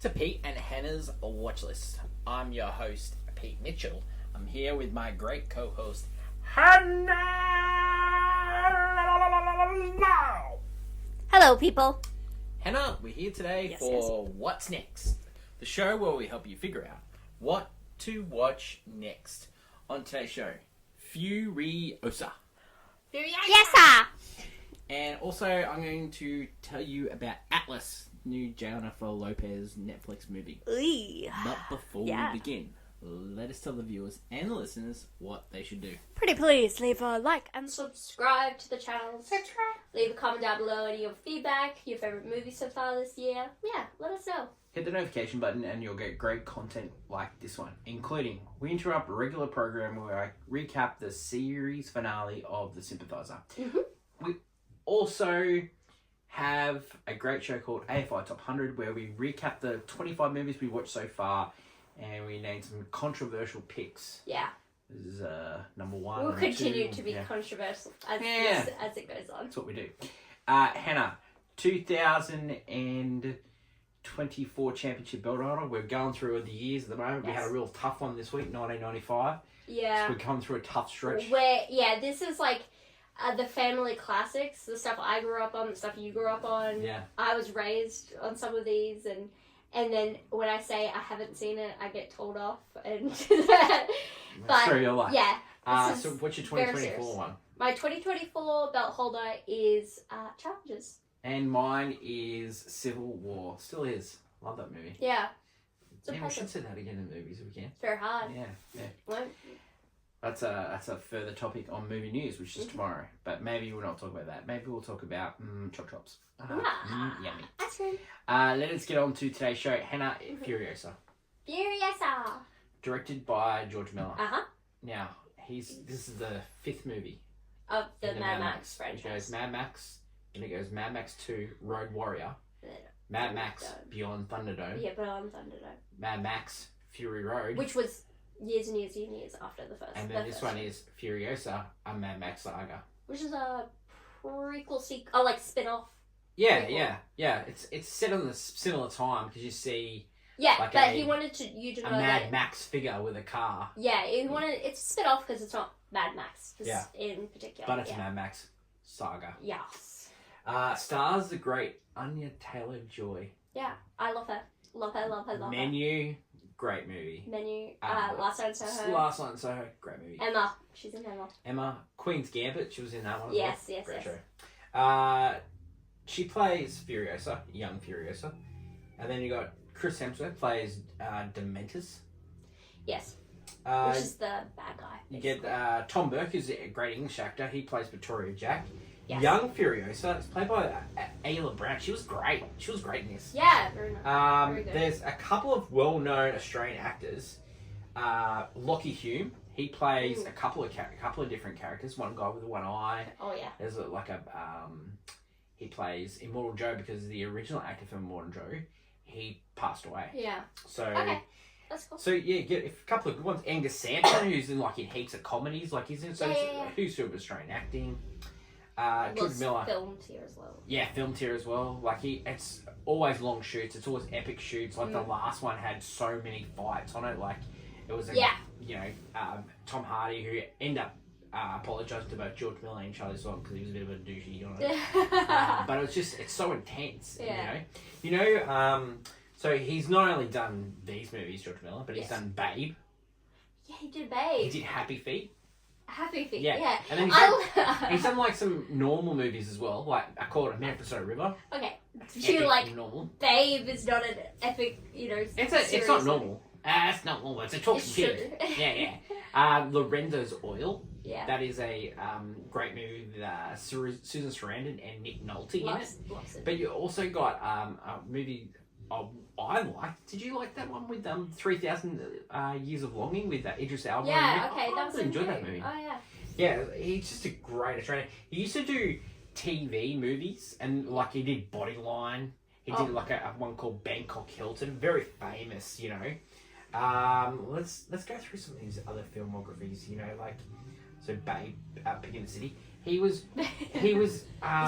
To Pete and Hannah's Watch List. I'm your host, Pete Mitchell. I'm here with my great co-host, Hannah! Hello, people. Hannah, we're here today for What's Next, the show where we help you figure out what to watch next. On today's show, Furiosa. Yes, sir. And also, I'm going to tell you about Atlas, new Jennifer Lopez Netflix movie. But before we begin, let us tell the viewers and the listeners what they should do. Pretty please leave a like and subscribe to the channel. Leave a comment down below any of your feedback, your favourite movie so far this year. Yeah, let us know. Hit the notification button and you'll get great content like this one, including we interrupt a regular program where I recap the series finale of The Sympathizer. Mm-hmm. We also have a great show called AFI Top 100 where we recap the 25 movies we watched so far and we name some controversial picks. Yeah. This is number one. We'll continue two, to be controversial as it goes on. That's what we do. Hannah, 2024 championship belt holder. We're going through the years at the moment. We had a real tough one this week, 1995. Yeah. So we're coming through a tough stretch. This is like the family classics, the stuff I grew up on, the stuff you grew up on. Yeah. I was raised on some of these, and then when I say I haven't seen it, I get told off. And but so you're like, yeah. So what's your 2024 one? My 2024 belt holder is Challenges. And mine is Civil War. Still is. Love that movie. Yeah. Yeah, we should see that again in the movies if we can. It's very hard. Yeah. Well, That's a further topic on movie news, which is tomorrow. But maybe we'll not talk about that. Maybe we'll talk about chop chops. Yummy. That's good. Let us get on to today's show. Hannah, Furiosa. Furiosa. Directed by George Miller. Uh-huh. Now, this is the fifth movie. Of the Mad Max franchise. It goes Mad Max, and it goes Mad Max 2, Road Warrior. Mad Max Beyond Thunderdome. Yeah, Beyond Thunderdome. Mad Max Fury Road. Which was years and years and years after the first. And then this one is Furiosa, a Mad Max saga. Which is a prequel sequel, like spin-off. Yeah. It's set on the similar time because you see. Yeah, like but he wanted you to know a Mad Max figure with a car. Yeah, it's a spin-off because it's not Mad Max. In particular. But it's a Mad Max saga. Yes. Stars the great Anya Taylor-Joy. Yeah, I love her. Love her. Menu, great movie. Last Night in Soho. Last Night in Soho, great movie. Emma, she's in Emma, Queen's Gambit, she was in that one. Yes. Great show. She plays Furiosa, young Furiosa. And then you got Chris Hemsworth plays Dementus. Yes. Which is the bad guy. You get Tom Burke, who's a great English actor. He plays Victoria Jack. Yes. Young Furiosa, it's played by Ayla Brown. She was great. She was great in this. Yeah, very nice. Very good. There's a couple of well-known Australian actors. Lockie Hume, he plays a couple of different characters. One guy with one eye. Oh yeah. There's he plays Immortal Joe because the original actor for Immortal Joe, he passed away. Yeah. So. Okay. That's cool. So yeah, get a couple of good ones. Angus Sampson, who's in heaps of comedies, he's in who's sort of Australian acting. George Miller filmed here as well. Yeah, filmed here as well. It's always long shoots. It's always epic shoots. The last one had so many fights on it. It was Tom Hardy who ended up apologising to both George Miller and Charlie Swan because he was a bit of a douchey on it. But it's so intense. Yeah. So he's not only done these movies, George Miller, but he's done Babe. Yeah, he did Babe. He did Happy Feet. Happy Feet, yeah. And then he's done some normal movies as well, I call it a Manifesto River. Okay. Do you normal? Babe is not an epic, It's not normal. It's not normal. It's a talking pig. Yeah. Lorenzo's Oil. Yeah. That is a great movie with Susan Sarandon and Nick Nolte in it. But you also got a movie I liked. Did you like that one with 3,000 Years of Longing with Idris Elba? Yeah, okay. I really enjoyed that movie. Oh, yeah. Yeah, he's just a great Australian. He used to do TV movies and he did Bodyline. He did a one called Bangkok Hilton. Very famous, Let's go through some of his other filmographies, so Babe, Pig in the City. He was the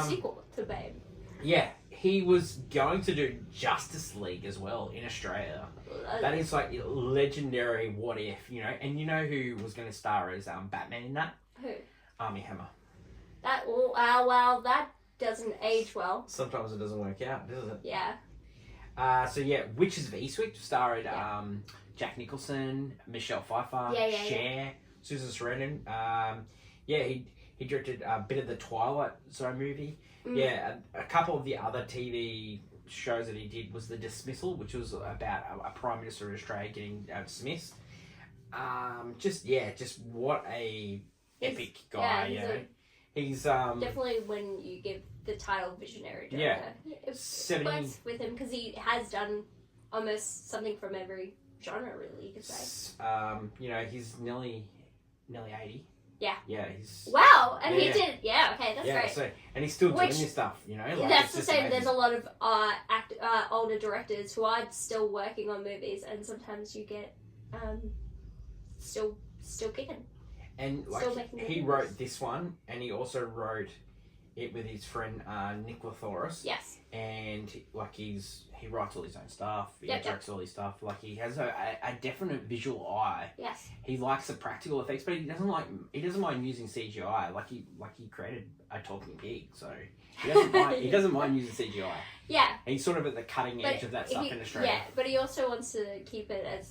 sequel to Babe. Yeah, he was going to do Justice League as well in Australia. That is like legendary what if, you know. And you know who was going to star as Batman in that? Who? Armie Hammer. That well, that doesn't age well. Sometimes it doesn't work out, does it? Yeah. So yeah, Witches of Eastwick starred Jack Nicholson, Michelle Pfeiffer, Cher, Susan Sarandon. He directed a bit of the Twilight Zone movie. Yeah, a couple of the other TV shows that he did was The Dismissal, which was about a Prime Minister of Australia getting dismissed. Just what a epic guy, you know. He's definitely when you give the title visionary director. Yeah, it works with him because he has done almost something from every genre, really. You could say. You know, he's nearly 80. Yeah. Yeah, he's... Wow, and he did... Yeah, okay, that's great. So, and he's still doing this stuff, you know? Like, that's the same. Amazing. There's a lot of older directors who are still working on movies, and sometimes you get still kicking. And like he wrote this one, and he also wrote it with his friend Nick Lathoris. Yes. And he writes all his own stuff. He directs all his stuff. Like he has a definite visual eye. Yes. He likes the practical effects, but he doesn't mind using CGI. Like he created a talking pig, so he doesn't mind. He doesn't mind using CGI. Yeah. And he's sort of at the cutting edge of that stuff in Australia. Yeah, but he also wants to keep it as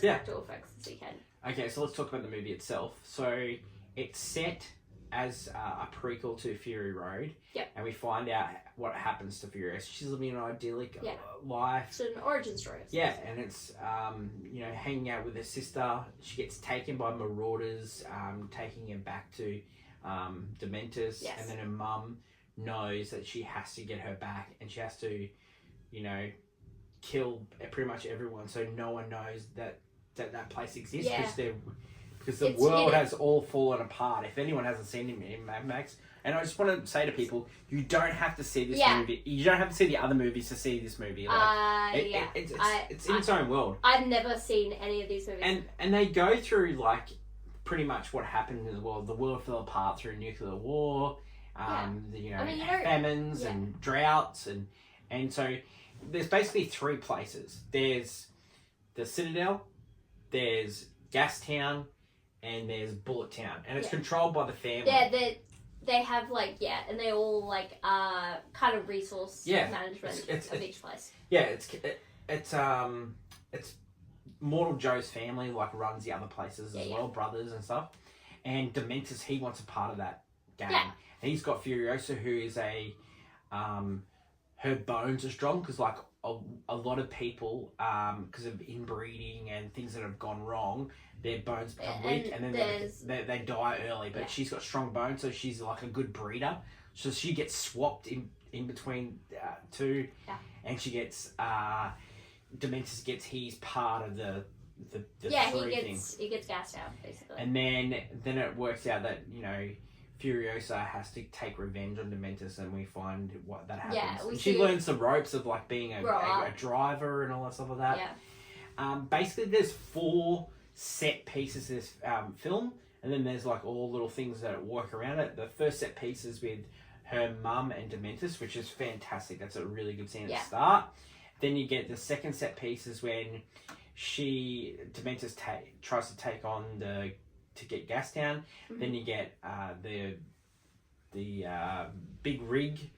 practical effects as he can. Okay, so let's talk about the movie itself. So it's set as a prequel to Fury Road. Yep. And we find out what happens to Furiosa. She's living an idyllic life. It's an origin story. Yeah, and it's, hanging out with her sister. She gets taken by marauders, taking her back to Dementors. Yes. And then her mum knows that she has to get her back, and she has to, kill pretty much everyone so no one knows that place exists, because the world has all fallen apart. If anyone hasn't seen him in Mad Max, and I just want to say to people, you don't have to see this movie. You don't have to see the other movies to see this movie. It's in its own world. I've never seen any of these movies, and they go through like pretty much what happened in the world. The world fell apart through nuclear war. Famines and droughts, and so there's basically three places. There's the Citadel, there's Gastown, and there's Bullet Town, and it's controlled by the family. Yeah, they have and they all kind of resource management of each place. Yeah, it's Mortal Joe's family runs the other places as well, brothers and stuff, and Dementors, he wants a part of that game. Yeah. And he's got Furiosa, who is her bones are strong because a lot of people, because of inbreeding and things that have gone wrong, their bones become weak and then they die early. But she's got strong bones, so she's like a good breeder. So she gets swapped in between two, and she gets Dementors gets his part of the he gets gassed out basically. And then it works out that Furiosa has to take revenge on Dementors, and we find what that happens. Yeah, she learns the ropes of being a driver and all that stuff like that. Yeah. Basically, there's 4 set pieces of this film, and then there's all little things that work around it. The first set piece is with her mum and Dementors, which is fantastic. That's a really good scene at the start. Then you get the second set piece is when Dementors tries to take on to get Gastown. Mm-hmm. Then you get the big rig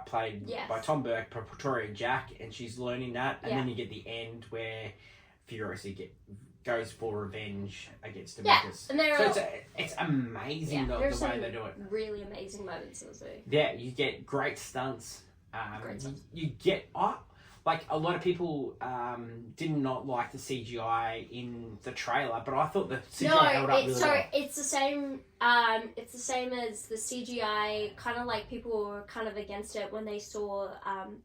played by Tom Burke, Pretoria Jack, and she's learning that. And then you get the end where Furiosa goes for revenge against Dementors. Yeah, so it's amazing the way they do it. Really amazing moments in the movie. Yeah, you get great stunts. You get a lot of people did not like the CGI in the trailer, but I thought the CGI held up really well. It's the same. It's the same as the CGI. Kind of people were kind of against it when they saw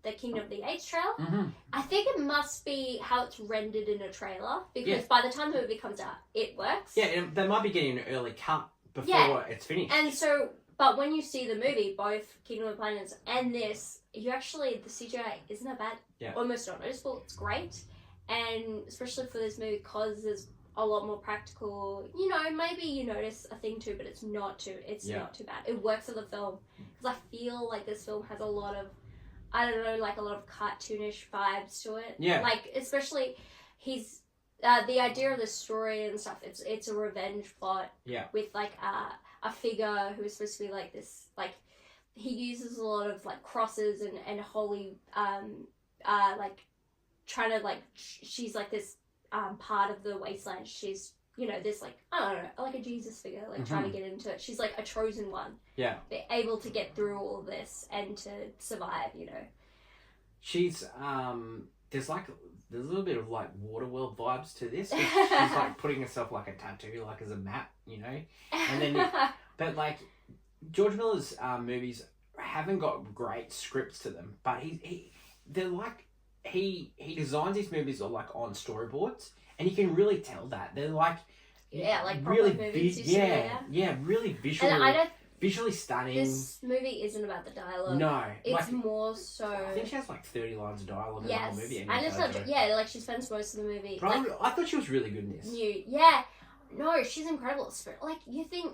the Kingdom of the Apes trailer. Mm-hmm. I think it must be how it's rendered in a trailer, because by the time the movie comes out, it works. Yeah, they might be getting an early cut before it's finished. And so, but when you see the movie, both Kingdom of the Planets and this, the CGI isn't that bad. Yeah. Almost not noticeable. It's great. And especially for this movie, because there's a lot more practical, maybe you notice a thing too, but it's not too bad. It works for the film. Because I feel like this film has a lot of I don't know, like a lot of cartoonish vibes to it. Yeah. Like, especially, he's, the idea of the story and stuff, it's a revenge plot. Yeah. With, like, a figure who is supposed to be, like, this, like, he uses a lot of, like, crosses and holy, like, trying to, like, she's, like, this, part of the wasteland. She's, you know, this, like, I don't know, like a Jesus figure, like, trying to get into it. She's, like, a chosen one. Yeah. They're able to get through all of this and to survive, you know. She's, there's a little bit of, like, Waterworld vibes to this. She's, like, putting herself, like, a tattoo, like, as a map, you know? And then, but, like, George Miller's movies haven't got great scripts to them, but they're, like, he designs these movies like on storyboards, and you can really tell that they're like like really movies really visually stunning. This movie isn't about the dialogue. No, it's like, more so. I think she has like 30 lines of dialogue in the whole movie. And it's not, like she spends most of the movie. But like, I thought she was really good in this. No, she's incredible. Like you think,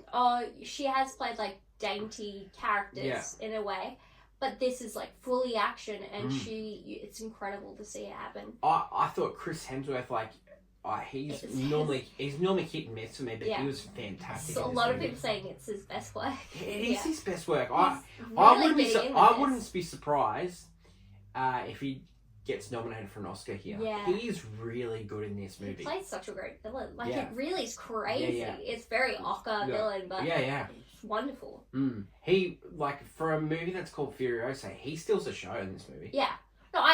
she has played like dainty characters in a way. But this is like fully action, and it's incredible to see it happen. I thought Chris Hemsworth, like, he's normally hit and miss for me, but he was fantastic. So a lot of people saying it's his best work. It is his best work. I wouldn't be surprised if he gets nominated for an Oscar here. Yeah. He's really good in this movie. He plays such a great villain. Like, it really is crazy. Yeah. It's very Oscar villain, but it's wonderful. He, like, for a movie that's called Furiosa, he steals the show in this movie. Yeah. No,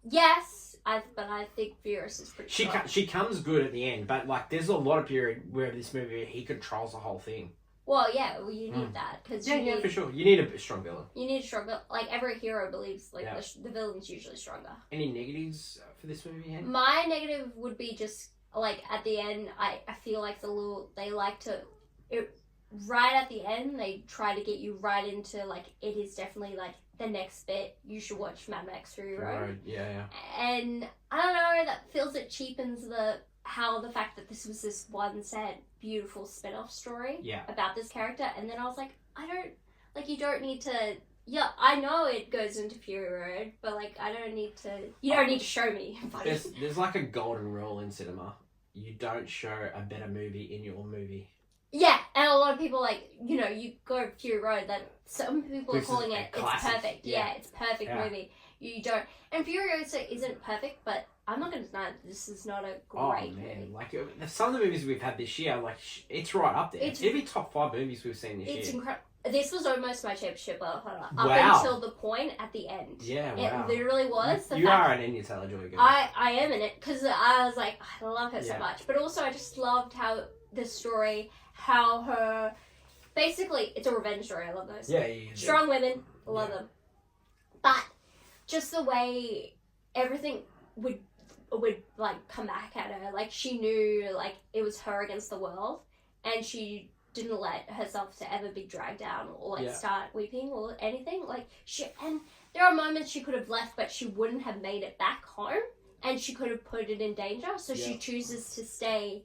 but I think Furiosa is pretty She comes good at the end, but, like, there's a lot of period where this movie, he controls the whole thing. Well, you need that. Cause for sure. You need a strong villain. You need a strong villain. Like, every hero believes, like, the villain's usually stronger. Any negatives for this movie, Hen? My negative would be just, like, at the end, I feel like they like to... right at the end, they try to get you right into, like, it is definitely, like, the next bit. You should watch Mad Max Fury Road. Yeah. And, I don't know, that feels it cheapens the fact that this was this one sad, beautiful spin-off story about this character, and then I was like, you don't need to, I know it goes into Fury Road, but, like, you don't need to show me. There's like a golden rule in cinema. You don't show a better movie in your movie. Yeah, and a lot of people, like, you know, you go Fury Road, that some people are calling it, it's perfect. Yeah, it's a perfect movie. You don't, and Furiosa isn't perfect, but I'm not going to deny that this is not a great movie. Like, some of the movies we've had this year, like, it's right up there. It'd be top 5 movies we've seen this year. It's incredible. This was almost my championship up until the point at the end. Yeah, wow. It literally was. You are an Anya Taylor-Joy girl. I am in it, because I was like, I love her so much. But also, I just loved how the story, how her... Basically, it's a revenge story. I love those. Yeah. Strong women. Love them. But just the way everything would like come back at her. Like, she knew, like, it was her against the world, and she didn't let herself to ever be dragged down or like start weeping or anything. Like, and there are moments she could have left, but she wouldn't have made it back home, and she could have put it in danger. So she chooses to stay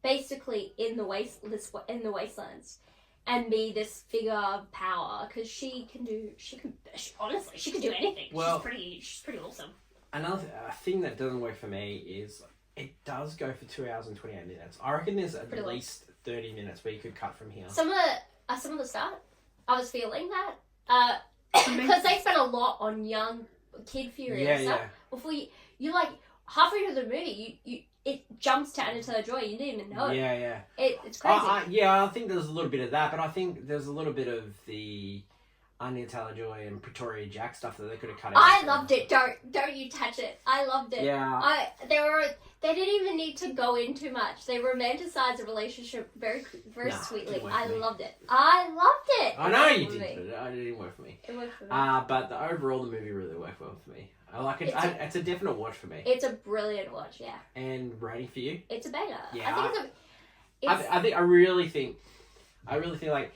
basically in the wastelands and be this figure of power, because she can do anything. Well, she's pretty awesome. Another thing that doesn't work for me is it does go for 2 hours and 28 minutes. I reckon there's at least 30 minutes where you could cut from here. Some of the start, I was feeling that because they spent a lot on young kid Furiosa. Yeah. Before you like halfway through the movie, it jumps to Anya Taylor-Joy. You didn't even know it. Yeah. It's crazy. I think there's a little bit of that, but I think there's a little bit of the Anya Taylor-Joy and Pretoria Jack stuff that they could have cut out. I loved it. Don't you touch it. I loved it. Yeah. They didn't even need to go in too much. They romanticized the relationship very sweetly. I loved it. I know you did, but it didn't work for me. It worked for me. But overall, the movie really worked well for me. I like it. It's a definite watch for me. It's a brilliant watch, yeah. And rating for you? It's a banger. Yeah. I really think like,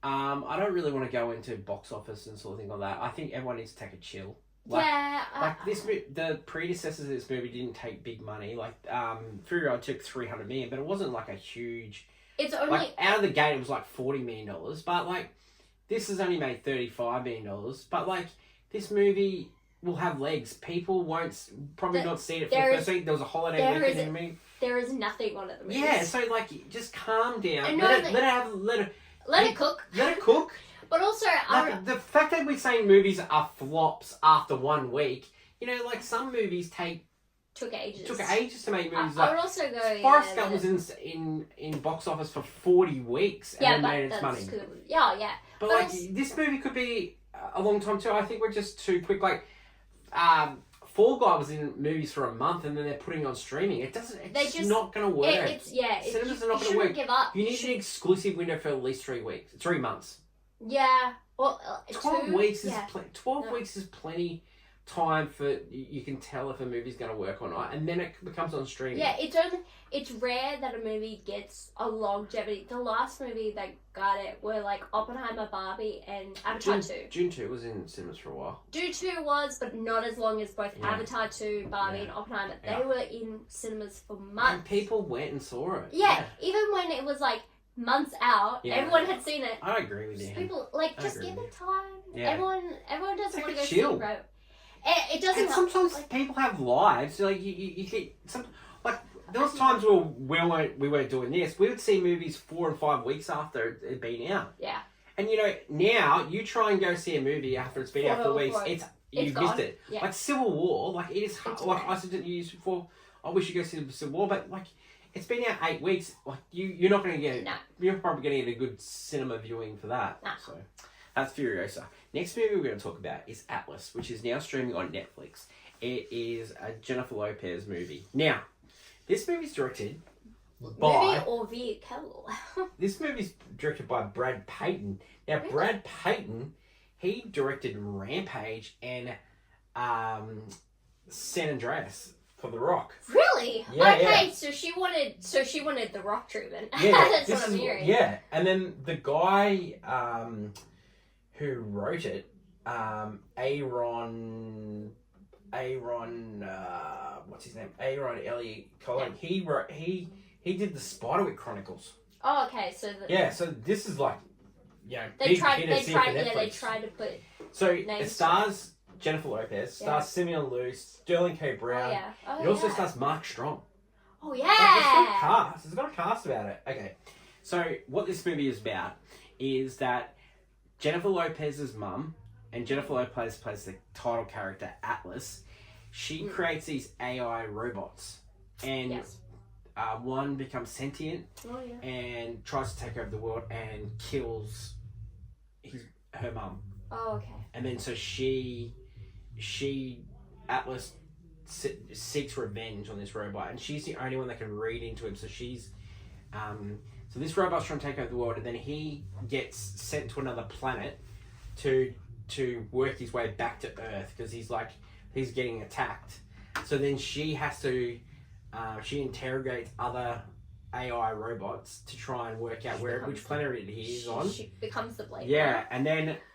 I don't really want to go into box office and sort of thing like that. I think everyone needs to take a chill. The predecessors of this movie didn't take big money. Like, Fury Road took $300 million, but it wasn't like a huge. It's only like out of the gate. It was like $40 million, but like this has only made $35 million. But like this movie will have legs. People won't probably not see it for the first week. There was a holiday weekend in the movie. There is nothing on it. Yeah, so like, just calm down. And Let it cook. Let it cook. But also, like, the fact that we're saying movies are flops after 1 week, you know, like some movies took ages to make movies. I would also go. Forrest Gump was in box office for 40 weeks and made its money. Yeah. But like, this movie could be a long time too. I think we're just too quick. Like, Fall Guy was in movies for a month and then they're putting it on streaming. It's not going to work. Cinemas are not going to work. Give up. You need an exclusive window for at least 3 months. Yeah. Well, 12 weeks is 12 weeks is plenty time for you can tell if a movie's going to work or not, and then it becomes on streaming. Yeah, it's rare that a movie gets a longevity. The last movie that got it were like Oppenheimer, Barbie, and Avatar 2. Dune 2 was in cinemas for a while. Dune 2 was, but not as long as both Avatar 2, Barbie, and Oppenheimer. They were in cinemas for months. And people went and saw it. Yeah, even when it was like months out, everyone had seen it. I agree with you. People just give it time. Yeah. Everyone doesn't want to go chill. see it. It doesn't. And sometimes people have lives. Like you get some. Like there was times where we weren't doing this. We would see movies 4 and 5 weeks after it had been out. Yeah. And you know, now you try and go see a movie after it's been out for weeks. You've missed it. Yeah. Like Civil War. Like it is hard. Like I said to you before. I wish you go see Civil War, but like it's been out 8 weeks. Like you're not going to get. No. You're probably going to get a good cinema viewing for that. No. So. That's Furiosa. Next movie we're going to talk about is Atlas, which is now streaming on Netflix. It is a Jennifer Lopez movie. Now, this movie's directed by... Movie or vehicle? This movie's directed by Brad Payton. Now, really? Brad Payton, he directed Rampage and San Andreas for The Rock. Really? Yeah, okay, so she wanted The Rock treatment. Yeah, That's what I'm hearing. Yeah, and then the guy... who wrote it, Aaron, what's his name? Aaron Elliott Colin. Yeah. He did the Spiderwick Chronicles. Oh, okay. So so this is like, you know, they tried to put. So it stars Jennifer Lopez, stars Simeon Liu, Sterling K. Brown. It also stars Mark Strong. Oh yeah. It's got a cast about it. Okay, so what this movie is about is that Jennifer Lopez's mum, and Jennifer Lopez plays the title character Atlas. She creates these AI robots, and one becomes sentient and tries to take over the world and kills her mum. Oh, okay. And then so Atlas seeks revenge on this robot, and she's the only one that can read into him. So she's So this robot's trying to take over the world, and then he gets sent to another planet to work his way back to Earth because he's getting attacked. So then she has to she interrogates other AI robots to try and work out which planet he is on. She becomes the Blade. Yeah, and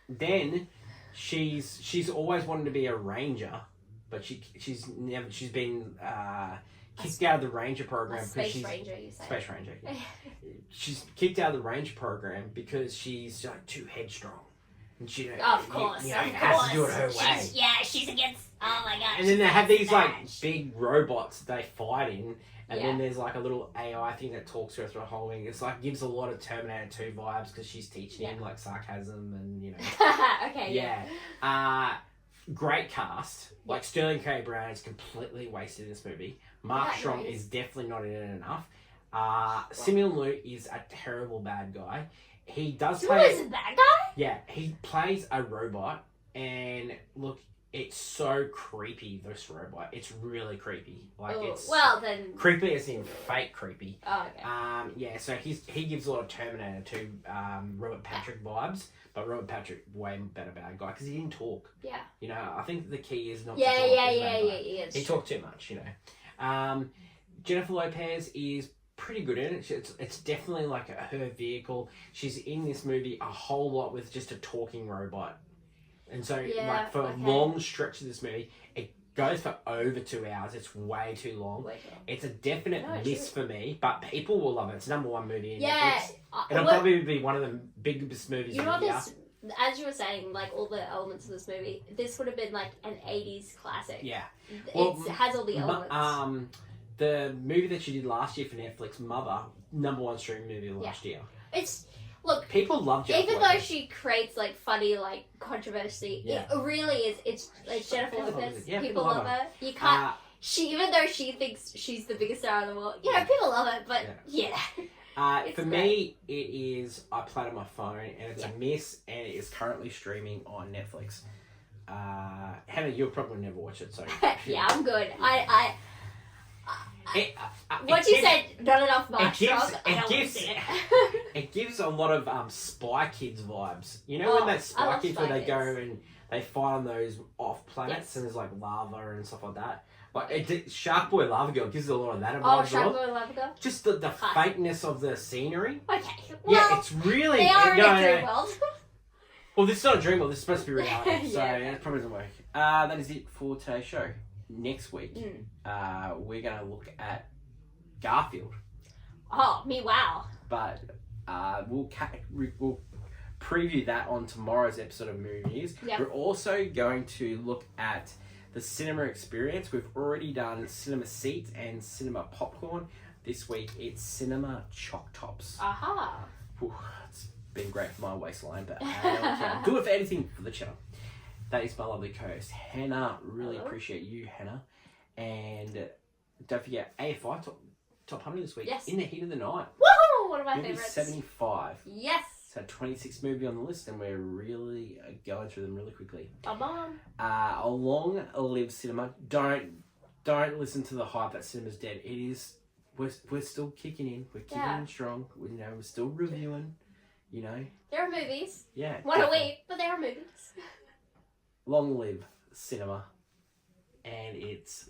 then she's always wanted to be a ranger, but she's been kicked out of the ranger program because she's ranger. You say space ranger. Yeah. She's kicked out of the ranger program because she's like too headstrong, and she of course has to do it her way. She's against. Oh my gosh. And then they have these like big robots they fight in, and then there's like a little AI thing that talks to her through the whole thing. It's like gives a lot of Terminator 2 vibes because she's teaching him like sarcasm and you know. Okay. Yeah. Great cast. Like Sterling K. Brown is completely wasted in this movie. Mark Strong is definitely not in it enough. Simeon Liu is a terrible bad guy. He does play. Who is a bad guy? Yeah, he plays a robot, and look, it's so creepy. This robot, it's really creepy. Like it's creepy as in fake creepy. Oh, okay. Yeah, so he gives a lot of Terminator 2 Robert Patrick vibes, but Robert Patrick way better bad guy because he didn't talk. Yeah. You know, I think the key is not. Yeah, to talk. yeah. He talked too much, you know. Jennifer Lopez is pretty good in it. It's definitely like her vehicle. She's in this movie a whole lot with just a talking robot. And so, like, for a long stretch of this movie, it goes for over 2 hours. It's way too long. It's a definite miss for me, but people will love it. It's #1 movie in Netflix. It'll probably be one of the biggest movies of the year. as you were saying, like all the elements of this movie, this would have been like an 80s classic. Yeah. It has all the elements. The movie that she did last year for Netflix, Mother, #1 streaming movie last year. It's look. People love Jennifer. Even though she creates like funny like controversy, it really is. It's like Jennifer Lopez. Yeah, people love her. You can't. Even though she thinks she's the biggest star in the world, people love it. But for me, it is. I played on my phone, and it's a miss, and it is currently streaming on Netflix. Hannah, you'll probably never watch it, so yeah, I'm good. What you said, not enough Markstrom. It gives a lot of Spy Kids vibes. You know when that Spy Kids where they go and they fight on those off planets and there's like lava and stuff like that. Like Shark Boy Lava Girl gives a lot of that. Shark Boy Lava Girl. Just the fakeness of the scenery. Okay. Well, it's really. They are in a dream world. Well, this is not a dream world. This is supposed to be reality, so it probably doesn't work. That is it for today's show. Next week, we're going to look at Garfield. Oh, me wow. But we'll preview that on tomorrow's episode of Movie News. Yep. We're also going to look at the cinema experience. We've already done cinema seats and cinema popcorn. This week, it's cinema choc tops. Aha. It's been great for my waistline, but I'll do it for anything for the channel. That is my lovely co-host, Hannah. Really appreciate you, Hannah. And don't forget, AFI top 100 this week. Yes. In the Heat of the Night. Woohoo! One of my movie favourites. 75. Yes. So 26 movie on the list, and we're really going through them really quickly. Come on. Long live cinema. Don't listen to the hype that cinema's dead. It is. We're still kicking in. We're kicking in strong. We're still reviewing. There are movies. Yeah. One a week, but there are movies. Long live cinema. And it's